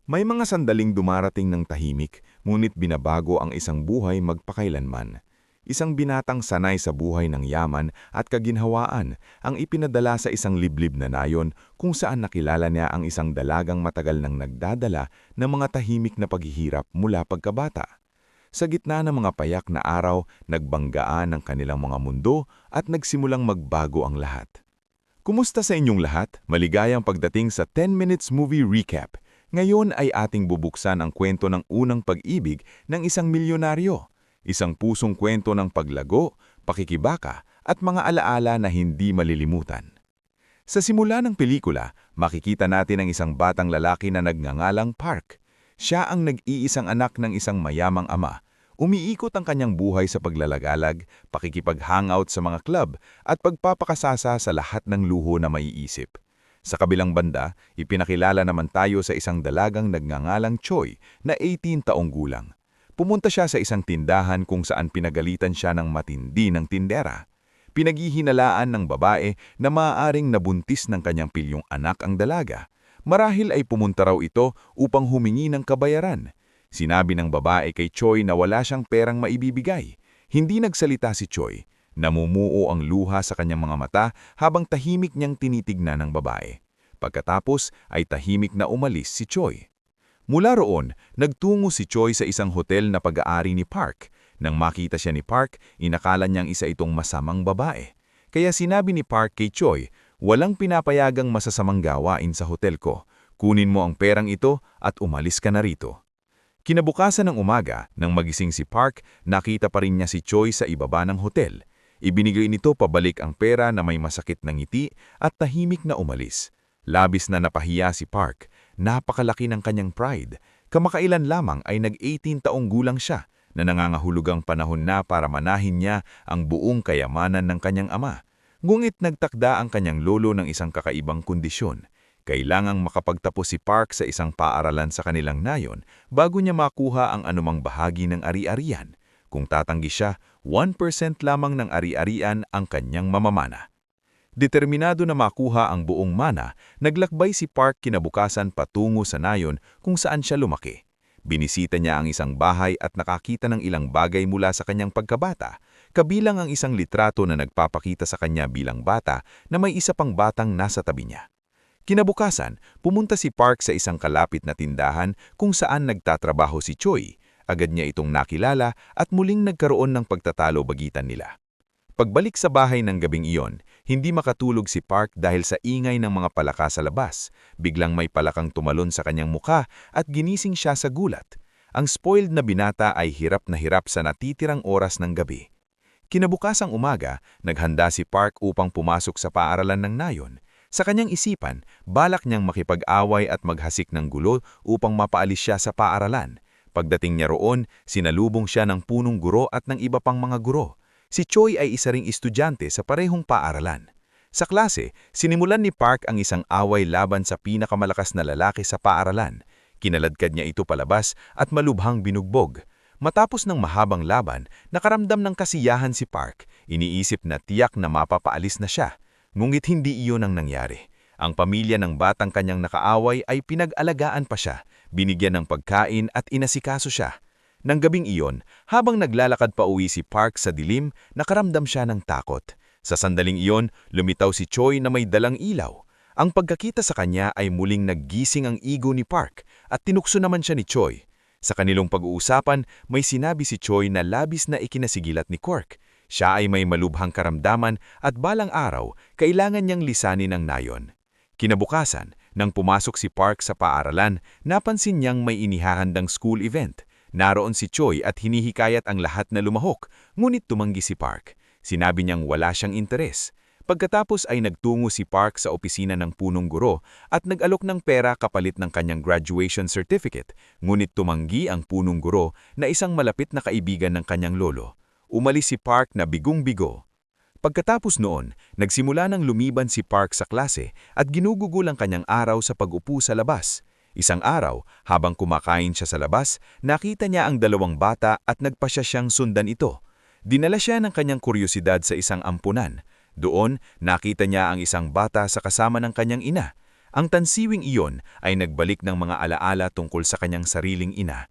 May mga sandaling dumarating ng tahimik, ngunit binabago ang isang buhay magpakailanman. Isang binatang sanay sa buhay ng yaman at kaginhawaan ang ipinadala sa isang liblib na nayon kung saan nakilala niya ang isang dalagang matagal nang nagdadala ng mga tahimik na paghihirap mula pagkabata. Sa gitna ng mga payak na araw, nagbanggaan ang kanilang mga mundo at nagsimulang magbago ang lahat. Kumusta sa inyong lahat? Maligayang pagdating sa 10 Minutes Movie Recap. Ngayon ay ating bubuksan ang kwento ng unang pag-ibig ng isang milyonaryo. Isang pusong kwento ng paglago, pakikibaka at mga alaala na hindi malilimutan. Sa simula ng pelikula, makikita natin ang isang batang lalaki na nagngangalang Park. Siya ang nag-iisang anak ng isang mayamang ama. Umiikot ang kanyang buhay sa paglalagalag, pakikipag-hangout sa mga club at pagpapakasasa sa lahat ng luho na maiisip. Sa kabilang banda, ipinakilala naman tayo sa isang dalagang nagngangalang Choi na 18 taong gulang. Pumunta siya sa isang tindahan kung saan pinagalitan siya ng matindi ng tindera. Pinaghihinalaan ng babae na maaaring nabuntis ng kanyang pilyong anak ang dalaga. Marahil ay pumunta raw ito upang humingi ng kabayaran. Sinabi ng babae kay Choi na wala siyang perang maibibigay. Hindi nagsalita si Choi. Namumuo ang luha sa kanyang mga mata habang tahimik niyang tinitignan ng babae. Pagkatapos ay tahimik na umalis si Choi. Mula roon, nagtungo si Choi sa isang hotel na pag-aari ni Park. Nang makita siya ni Park, inakala niyang isa itong masamang babae. Kaya sinabi ni Park kay Choi, "Walang pinapayagang masasamang gawain sa hotel ko. Kunin mo ang perang ito at umalis ka na rito." Kinabukasan ng umaga, nang magising si Park, nakita pa rin niya si Choi sa ibaba ng hotel. Ibinigay nito pabalik ang pera na may masakit na ngiti at tahimik na umalis. Labis na napahiya si Park. Napakalaki ng kanyang pride. Kamakailan lamang ay nag-18 taong gulang siya na nangangahulugang panahon na para manahin niya ang buong kayamanan ng kanyang ama. Ngunit nagtakda ang kanyang lolo ng isang kakaibang kondisyon. Kailangang makapagtapos si Park sa isang paaralan sa kanilang nayon bago niya makuha ang anumang bahagi ng ari-arian. Kung tatanggi siya, 1% lamang ng ari-arian ang kanyang mamamana. Determinado na makuha ang buong mana, naglakbay si Park kinabukasan patungo sa nayon kung saan siya lumaki. Binisita niya ang isang bahay at nakakita ng ilang bagay mula sa kanyang pagkabata, kabilang ang isang litrato na nagpapakita sa kanya bilang bata na may isa pang batang nasa tabi niya. Kinabukasan, pumunta si Park sa isang kalapit na tindahan kung saan nagtatrabaho si Choi. Agad niya itong nakilala at muling nagkaroon ng pagtatalo bagitan nila. Pagbalik sa bahay ng gabing iyon, hindi makatulog si Park dahil sa ingay ng mga palaka sa labas. Biglang may palakang tumalon sa kanyang muka at ginising siya sa gulat. Ang spoiled na binata ay hirap na hirap sa natitirang oras ng gabi. Kinabukasang umaga, naghanda si Park upang pumasok sa paaralan ng nayon. Sa kanyang isipan, balak niyang makipag-away at maghasik ng gulo upang mapaalis siya sa paaralan. Pagdating niya roon, sinalubong siya ng punong guro at ng iba pang mga guro. Si Choi ay isa ring estudyante sa parehong paaralan. Sa klase, sinimulan ni Park ang isang away laban sa pinakamalakas na lalaki sa paaralan. Kinaladkad niya ito palabas at malubhang binugbog. Matapos ng mahabang laban, nakaramdam ng kasiyahan si Park. Iniisip na tiyak na mapapaalis na siya. Ngunit hindi iyon ang nangyari. Ang pamilya ng batang kanyang nakaaway ay pinag-alagaan pa siya. Binigyan ng pagkain at inasikaso siya. Nang gabing iyon, habang naglalakad pa uwi si Park sa dilim, nakaramdam siya ng takot. Sa sandaling iyon, lumitaw si Choi na may dalang ilaw. Ang pagkakita sa kanya ay muling naggising ang ego ni Park at tinukso naman siya ni Choi. Sa kanilong pag-uusapan, may sinabi si Choi na labis na ikinasigilat ni Quark. Siya ay may malubhang karamdaman at balang araw, kailangan niyang lisanin ang nayon. Kinabukasan, nang pumasok si Park sa paaralan, napansin niyang may inihahandang school event. Naroon si Choi at hinihikayat ang lahat na lumahok, ngunit tumanggi si Park. Sinabi niyang wala siyang interes. Pagkatapos ay nagtungo si Park sa opisina ng punong guro at nag-alok ng pera kapalit ng kanyang graduation certificate, ngunit tumanggi ang punong guro na isang malapit na kaibigan ng kanyang lolo. Umalis si Park na bigong-bigo. Pagkatapos noon, nagsimula ng lumiban si Park sa klase at ginugugol ang kanyang araw sa pag-upo sa labas. Isang araw, habang kumakain siya sa labas, nakita niya ang dalawang bata at nagpasya siyang sundan ito. Dinala siya ng kanyang kuryosidad sa isang ampunan. Doon, nakita niya ang isang bata sa kasama ng kanyang ina. Ang tansiwing iyon ay nagbalik ng mga alaala tungkol sa kanyang sariling ina.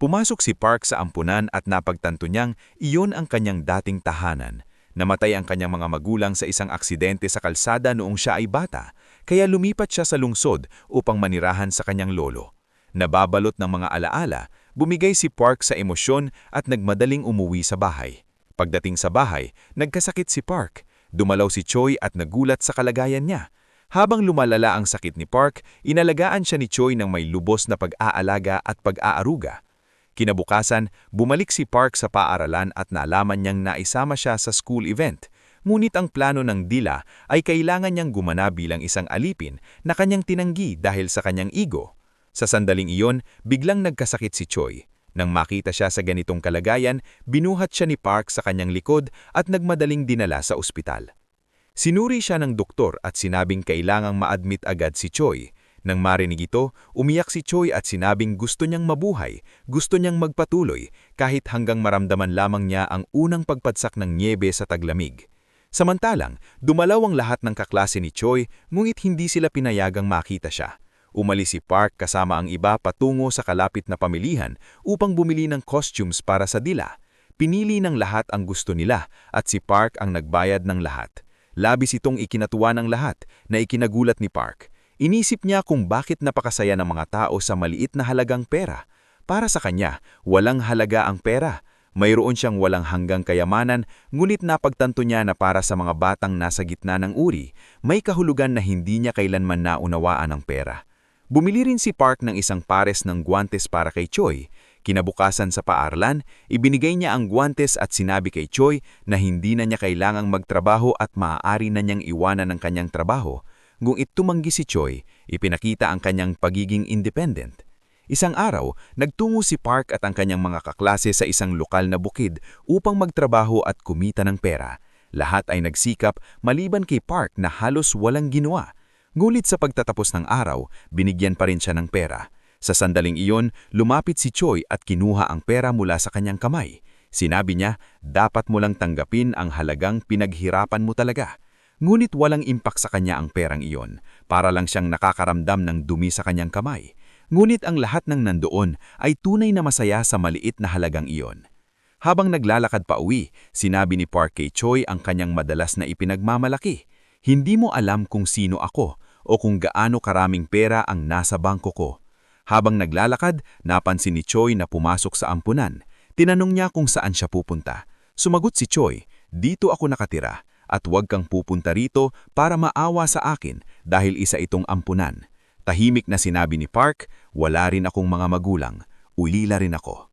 Pumasok si Park sa ampunan at napagtanto niyang iyon ang kanyang dating tahanan. Namatay ang kanyang mga magulang sa isang aksidente sa kalsada noong siya ay bata, kaya lumipat siya sa lungsod upang manirahan sa kanyang lolo. Nababalot ng mga alaala, bumigay si Park sa emosyon at nagmadaling umuwi sa bahay. Pagdating sa bahay, nagkasakit si Park. Dumalaw si Choi at nagulat sa kalagayan niya. Habang lumalala ang sakit ni Park, inalagaan siya ni Choi ng may lubos na pag-aalaga at pag-aaruga. Kinabukasan, bumalik si Park sa paaralan at nalaman niyang naisama siya sa school event. Ngunit ang plano ng dila ay kailangan niyang gumana bilang isang alipin na kanyang tinanggi dahil sa kanyang ego. Sa sandaling iyon, biglang nagkasakit si Choi. Nang makita siya sa ganitong kalagayan, binuhat siya ni Park sa kanyang likod at nagmadaling dinala sa ospital. Sinuri siya ng doktor at sinabing kailangang ma-admit agad si Choi. Nang marinig ito, umiyak si Choi at sinabing gusto niyang mabuhay, gusto niyang magpatuloy, kahit hanggang maramdaman lamang niya ang unang pagpadsak ng nyebe sa taglamig. Samantalang, dumalaw ang lahat ng kaklase ni Choi, ngunit hindi sila pinayagang makita siya. Umalis si Park kasama ang iba patungo sa kalapit na pamilihan upang bumili ng costumes para sa dila. Pinili ng lahat ang gusto nila at si Park ang nagbayad ng lahat. Labis itong ikinatuwa ng lahat na ikinagulat ni Park. Inisip niya kung bakit napakasaya ng mga tao sa maliit na halagang pera. Para sa kanya, walang halaga ang pera. Mayroon siyang walang hanggang kayamanan, ngunit napagtanto niya na para sa mga batang nasa gitna ng uri, may kahulugan na hindi niya kailanman naunawaan ang pera. Bumili rin si Park ng isang pares ng guwantes para kay Choi. Kinabukasan sa paaralan, ibinigay niya ang guwantes at sinabi kay Choi na hindi na niya kailangang magtrabaho at maaari na niyang iwanan ang kanyang trabaho. Ngunit tumanggi si Choi, ipinakita ang kanyang pagiging independent. Isang araw, nagtungo si Park at ang kanyang mga kaklase sa isang lokal na bukid upang magtrabaho at kumita ng pera. Lahat ay nagsikap maliban kay Park na halos walang ginawa. Ngulit sa pagtatapos ng araw, binigyan pa rin siya ng pera. Sa sandaling iyon, lumapit si Choi at kinuha ang pera mula sa kanyang kamay. Sinabi niya, dapat mo lang tanggapin ang halagang pinaghirapan mo talaga. Ngunit walang impak sa kanya ang perang iyon, para lang siyang nakakaramdam ng dumi sa kanyang kamay. Ngunit ang lahat ng nandoon ay tunay na masaya sa maliit na halagang iyon. Habang naglalakad pa uwi, sinabi ni Park kay Choi ang kanyang madalas na ipinagmamalaki. Hindi mo alam kung sino ako o kung gaano karaming pera ang nasa bangko ko. Habang naglalakad, napansin ni Choi na pumasok sa ampunan. Tinanong niya kung saan siya pupunta. Sumagot si Choi, dito ako nakatira at huwag kang pupunta rito para maawa sa akin dahil isa itong ampunan. Tahimik na sinabi ni Park, wala rin akong mga magulang, ulila rin ako.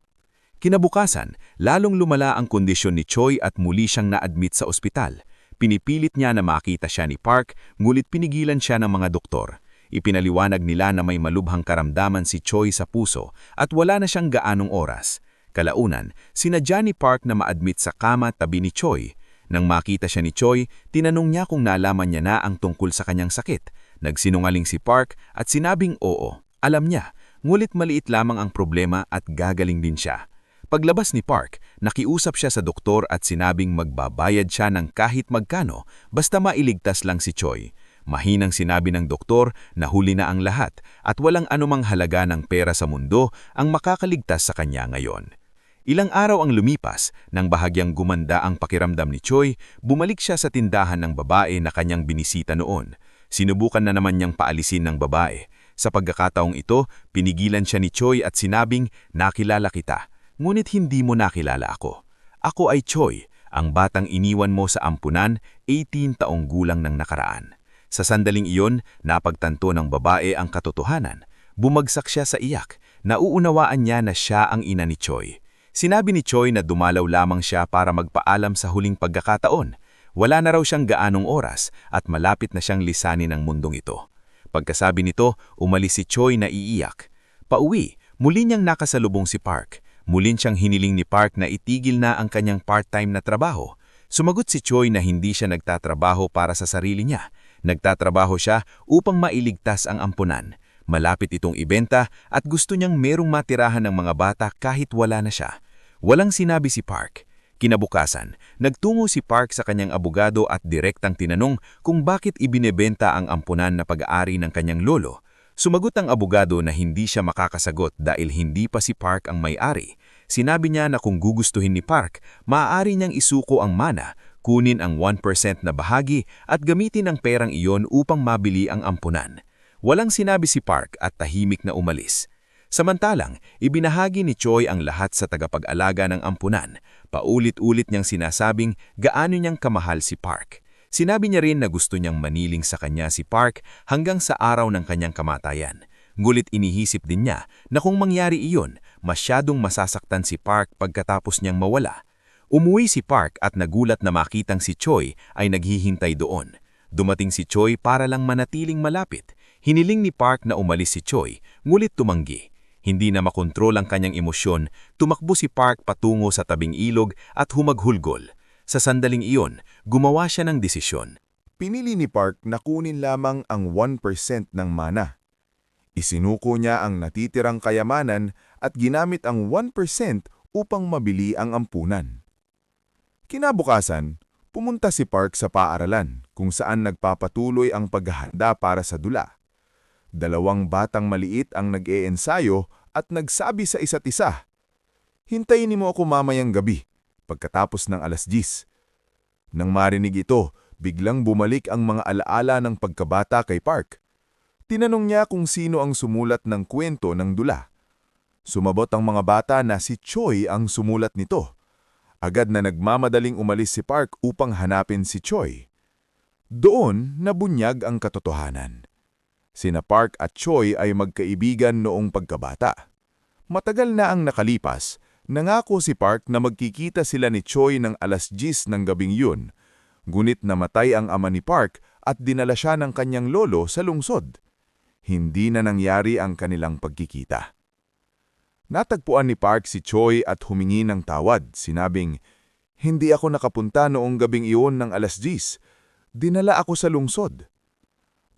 Kinabukasan, lalong lumala ang kondisyon ni Choi at muli siyang na-admit sa ospital. Pinipilit niya na makita siya ni Park, ngulit pinigilan siya ng mga doktor. Ipinaliwanag nila na may malubhang karamdaman si Choi sa puso at wala na siyang gaanong oras. Kalaunan, sinadya ni Park na ma-admit sa kama tabi ni Choi. Nang makita siya ni Choi, tinanong niya kung nalaman niya na ang tungkol sa kanyang sakit. Nagsinungaling si Park at sinabing oo, alam niya, ngulit maliit lamang ang problema at gagaling din siya. Paglabas ni Park, nakiusap siya sa doktor at sinabing magbabayad siya ng kahit magkano basta mailigtas lang si Choi. Mahinang sinabi ng doktor na huli na ang lahat at walang anumang halaga ng pera sa mundo ang makakaligtas sa kanya ngayon. Ilang araw ang lumipas, nang bahagyang gumanda ang pakiramdam ni Choi, bumalik siya sa tindahan ng babae na kanyang binisita noon. Sinubukan na naman niyang paalisin ng babae. Sa pagkakataong ito, pinigilan siya ni Choi at sinabing, nakilala kita. Ngunit hindi mo nakilala ako. Ako ay Choi, ang batang iniwan mo sa ampunan, 18 taong gulang ng nakaraan. Sa sandaling iyon, napagtanto ng babae ang katotohanan. Bumagsak siya sa iyak. Nauunawaan niya na siya ang ina ni Choi. Sinabi ni Choi na dumalaw lamang siya para magpaalam sa huling pagkakataon. Wala na raw siyang gaanong oras at malapit na siyang lisanin ng mundong ito. Pagkasabi nito, umalis si Choi na iiyak. Pauwi, muli niyang nakasalubong si Park. Muli siyang hiniling ni Park na itigil na ang kanyang part-time na trabaho. Sumagot si Choi na hindi siya nagtatrabaho para sa sarili niya. Nagtatrabaho siya upang mailigtas ang ampunan. Malapit itong ibenta at gusto niyang merong matirahan ng mga bata kahit wala na siya. Walang sinabi si Park. Kinabukasan, nagtungo si Park sa kanyang abogado at direktang tinanong kung bakit ibinebenta ang ampunan na pag-aari ng kanyang lolo. Sumagot ang abogado na hindi siya makakasagot dahil hindi pa si Park ang may-ari. Sinabi niya na kung gugustuhin ni Park, maaari niyang isuko ang mana, kunin ang 1% na bahagi at gamitin ang perang iyon upang mabili ang ampunan. Walang sinabi si Park at tahimik na umalis. Samantalang, ibinahagi ni Choi ang lahat sa tagapag-alaga ng ampunan. Paulit-ulit niyang sinasabing gaano niyang kamahal si Park. Sinabi niya rin na gusto niyang maniling sa kanya si Park hanggang sa araw ng kanyang kamatayan. Ngulit inihisip din niya na kung mangyari iyon, masyadong masasaktan si Park pagkatapos niyang mawala. Umuwi si Park at nagulat na makitang si Choi ay naghihintay doon. Dumating si Choi para lang manatiling malapit. Hiniling ni Park na umalis si Choi, ngulit tumanggi. Hindi na makontrol ang kanyang emosyon, tumakbo si Park patungo sa tabing ilog at humaghulgol. Sa sandaling iyon, gumawa siya ng desisyon. Pinili ni Park na kunin lamang ang 1% ng mana. Isinuko niya ang natitirang kayamanan at ginamit ang 1% upang mabili ang ampunan. Kinabukasan, pumunta si Park sa paaralan kung saan nagpapatuloy ang paghahanda para sa dula. 2 batang maliit ang nag-eensayo at nagsabi sa isa't isa, "Hintayin mo ako mamayang gabi, pagkatapos ng 10:00. Nang marinig ito, biglang bumalik ang mga alaala ng pagkabata kay Park. Tinanong niya kung sino ang sumulat ng kwento ng dula. Sumabot ang mga bata na si Choi ang sumulat nito. Agad na nagmamadaling umalis si Park upang hanapin si Choi. Doon nabunyag ang katotohanan. Sina Park at Choi ay magkaibigan noong pagkabata. Matagal na ang nakalipas, nangako si Park na magkikita sila ni Choi ng 10:00 ng gabing yun. Ngunit namatay ang ama ni Park at dinala siya ng kanyang lolo sa lungsod. Hindi na nangyari ang kanilang pagkikita. Natagpuan ni Park si Choi at humingi ng tawad, sinabing, "Hindi ako nakapunta noong gabing iyon ng 10:00. Dinala ako sa lungsod."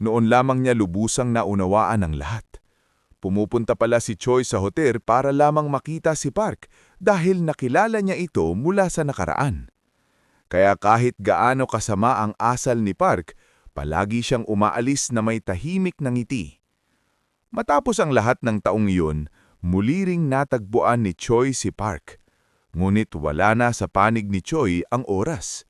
Noon lamang niya lubusang naunawaan ang lahat. Pumupunta pala si Choi sa hotel para lamang makita si Park dahil nakilala niya ito mula sa nakaraan. Kaya kahit gaano kasama ang asal ni Park, palagi siyang umaalis na may tahimik na ngiti. Matapos ang lahat ng taong iyon, muli ring natagpuan ni Choi si Park. Ngunit wala na sa panig ni Choi ang oras.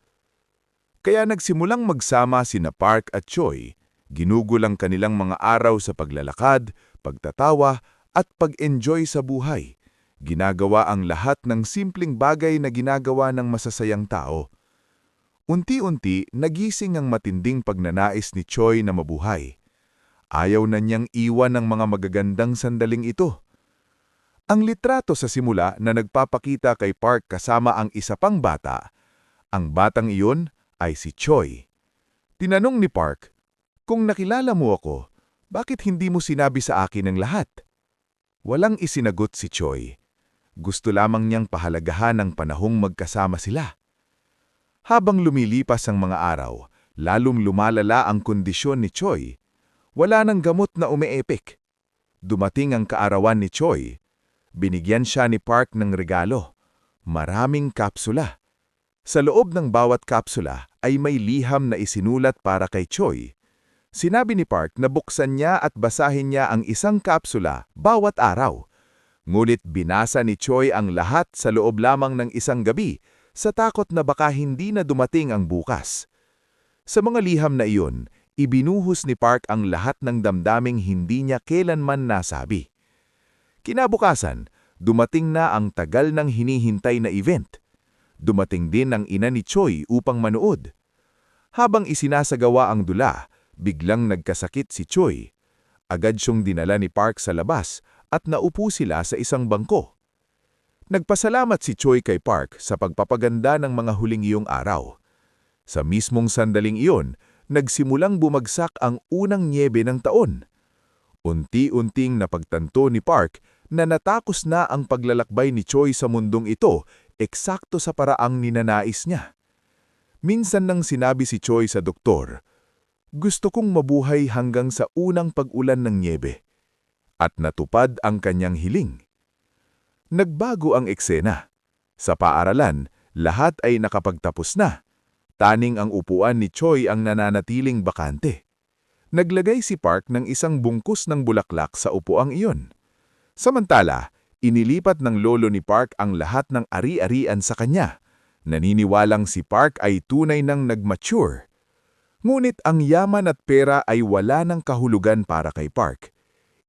Kaya nagsimulang magsama sina Park at Choi. Ginugol ang kanilang mga araw sa paglalakad, pagtatawa at pag-enjoy sa buhay. Ginagawa ang lahat ng simpleng bagay na ginagawa ng masasayang tao. Unti-unti, nagising ang matinding pagnanais ni Choi na mabuhay. Ayaw na niyang iwan ang mga magagandang sandaling ito. Ang litrato sa simula na nagpapakita kay Park kasama ang isa pang bata, ang batang iyon ay si Choi. Tinanong ni Park, "Kung nakilala mo ako, bakit hindi mo sinabi sa akin ang lahat?" Walang isinagot si Choi. Gusto lamang niyang pahalagahan ang panahong magkasama sila. Habang lumilipas ang mga araw, lalong lumalala ang kondisyon ni Choi. Wala nang gamot na umeepek. Dumating ang kaarawan ni Choi. Binigyan siya ni Park ng regalo. Maraming kapsula. Sa loob ng bawat kapsula ay may liham na isinulat para kay Choi. Sinabi ni Park na buksan niya at basahin niya ang isang kapsula bawat araw. Ngunit binasa ni Choi ang lahat sa loob lamang ng isang gabi sa takot na baka hindi na dumating ang bukas. Sa mga liham na iyon, ibinuhos ni Park ang lahat ng damdaming hindi niya kailanman nasabi. Kinabukasan, dumating na ang tagal ng hinihintay na event. Dumating din ang ina ni Choi upang manood. Habang isinasagawa ang dula, biglang nagkasakit si Choi. Agad siyang dinala ni Park sa labas at naupo sila sa isang bangko. Nagpasalamat si Choi kay Park sa pagpapaganda ng mga huling iyong araw. Sa mismong sandaling iyon, nagsimulang bumagsak ang unang nyebe ng taon. Unti-unting napagtanto ni Park na natakos na ang paglalakbay ni Choi sa mundong ito eksakto sa paraang ninanais niya. Minsan nang sinabi si Choi sa doktor, "Gusto kong mabuhay hanggang sa unang pag-ulan ng nyebe." At natupad ang kanyang hiling. Nagbago ang eksena. Sa paaralan, Lahat ay nakapagtapos na. Taning ang upuan ni Choi ang nananatiling bakante. Naglagay si Park ng isang bungkus ng bulaklak sa upuang iyon. Samantala, inilipat ng lolo ni Park ang lahat ng ari-arian sa kanya. Naniniwalang si Park ay tunay nang nag-mature. Ngunit ang yaman at pera ay wala ng kahulugan para kay Park.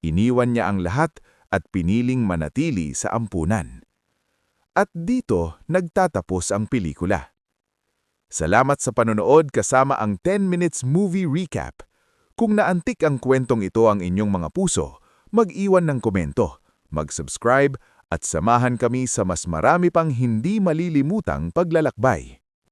Iniwan niya ang lahat at piniling manatili sa ampunan. At dito nagtatapos ang pelikula. Salamat sa panonood kasama ang 10 Minutes Movie Recap. Kung naantik ang kwentong ito ang inyong mga puso, mag-iwan ng komento, mag-subscribe at samahan kami sa mas marami pang hindi malilimutang paglalakbay.